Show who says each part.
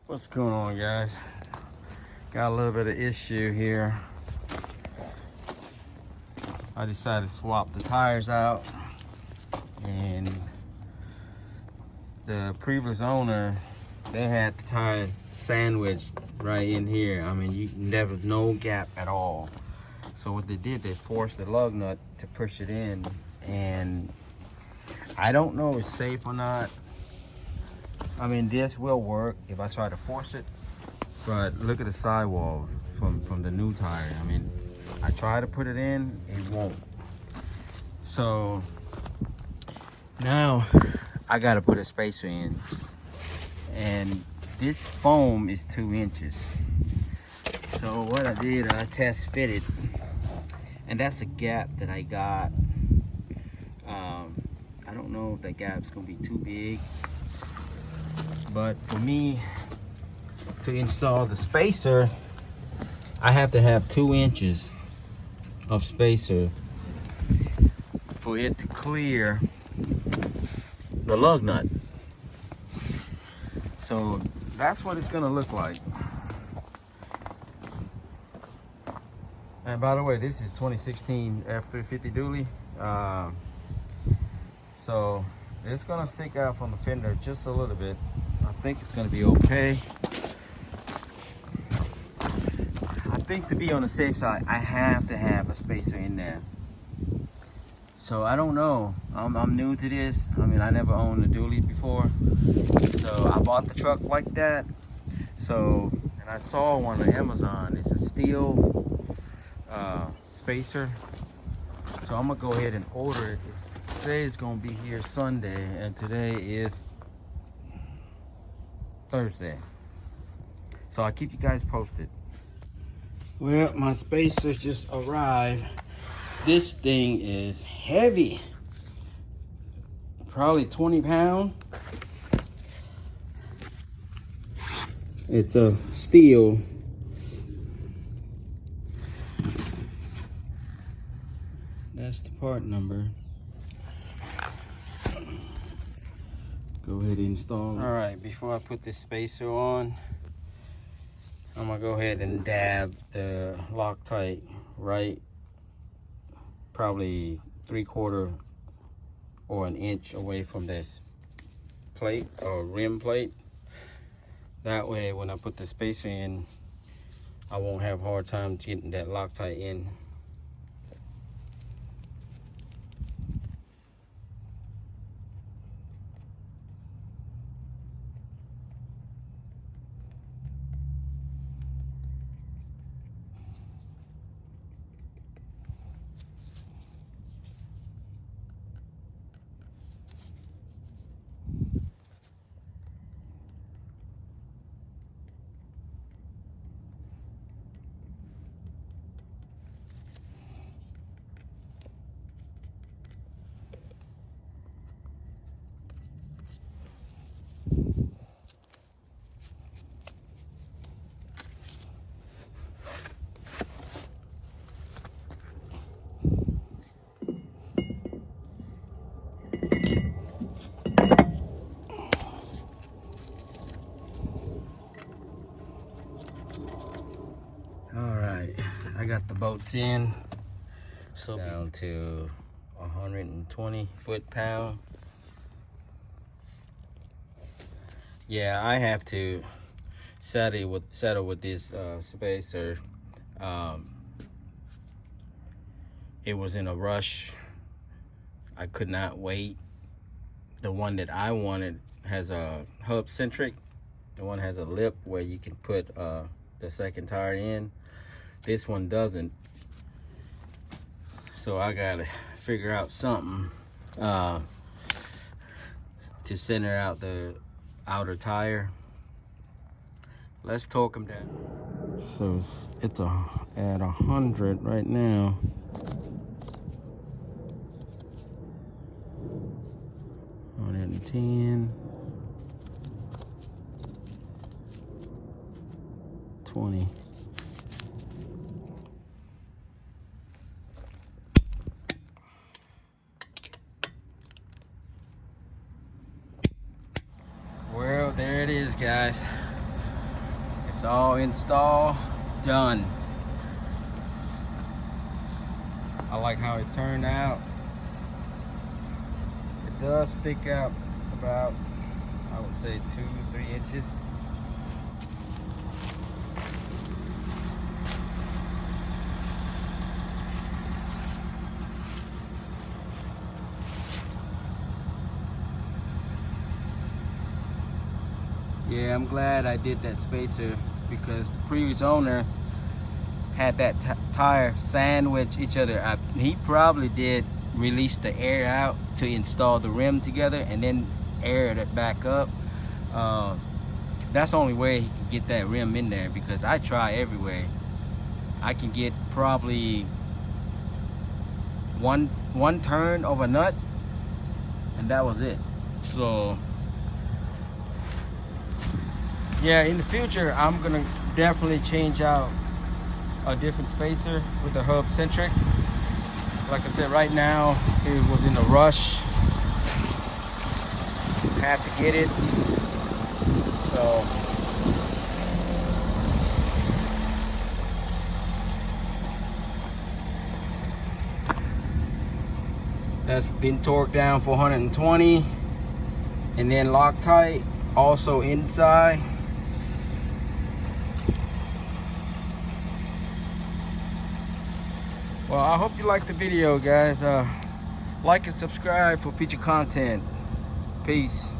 Speaker 1: What's going on, guys? Got a little bit of issue here. I decided to swap the tires out, and the previous owner, they had the tire sandwiched right in here. I mean, there was no gap at all. So what they did, they forced the lug nut to push it in, and I don't know if it's safe or not. I mean, this will work if I try to force it, but look at the sidewall from the new tire. I mean, I try to put it in, it won't. So now I gotta put a spacer in, and this foam is 2 inches. So what I did, I test fitted, and that's a gap that I got. I don't know if that gap's gonna be too big, but for me to install the spacer, I have to have 2 inches of spacer for it to clear the lug nut. So that's what it's gonna look like. And by the way, this is 2016 F350 dually. So it's gonna stick out from the fender just a little bit. I think it's gonna be okay. I think to be on the safe side, I have to have a spacer in there. So I don't know. I'm new to this. I mean, I never owned a dually before. So I bought the truck like that. So, and I saw one on Amazon. It's a steel spacer. So I'm gonna go ahead and order it. It says it's gonna be here Sunday, and today is Thursday. So I'll keep you guys posted. Well, my spacer just arrived. This thing is heavy, probably 20 pounds. It's a steel. That's the part number. Go ahead and install it. All right, before I put this spacer on, I'm gonna go ahead and dab the Loctite right, probably 3/4 or an inch away from this plate or rim plate. That way, when I put the spacer in, I won't have a hard time getting that Loctite in. I got the bolts in, so down to 120 foot-pound. Yeah, I have to settle with this spacer. It was in a rush. I could not wait. The one that I wanted has a hub centric. The one has a lip where you can put the second tire in. This one doesn't. So I gotta figure out something to center out the outer tire. Let's torque them down. So it's at 100 right now. And 10, 20. Well, there it is, guys. all installed, done. I like how it turned out. It does stick out about, I would say 2-3 inches. Yeah, I'm glad I did that spacer because the previous owner had that tire sandwich each other. He probably did release the air out to install the rim together and then air it back up. That's the only way he can get that rim in there, because I try everywhere. I can get probably one turn of a nut and that was it. So yeah, in the future I'm gonna definitely change out a different spacer with the hub centric. Like I said, right now it was in a rush, had to get it. So that's been torqued down 420 and then Loctite also inside. Well, I hope you liked the video, guys. Like and subscribe for future content. Peace.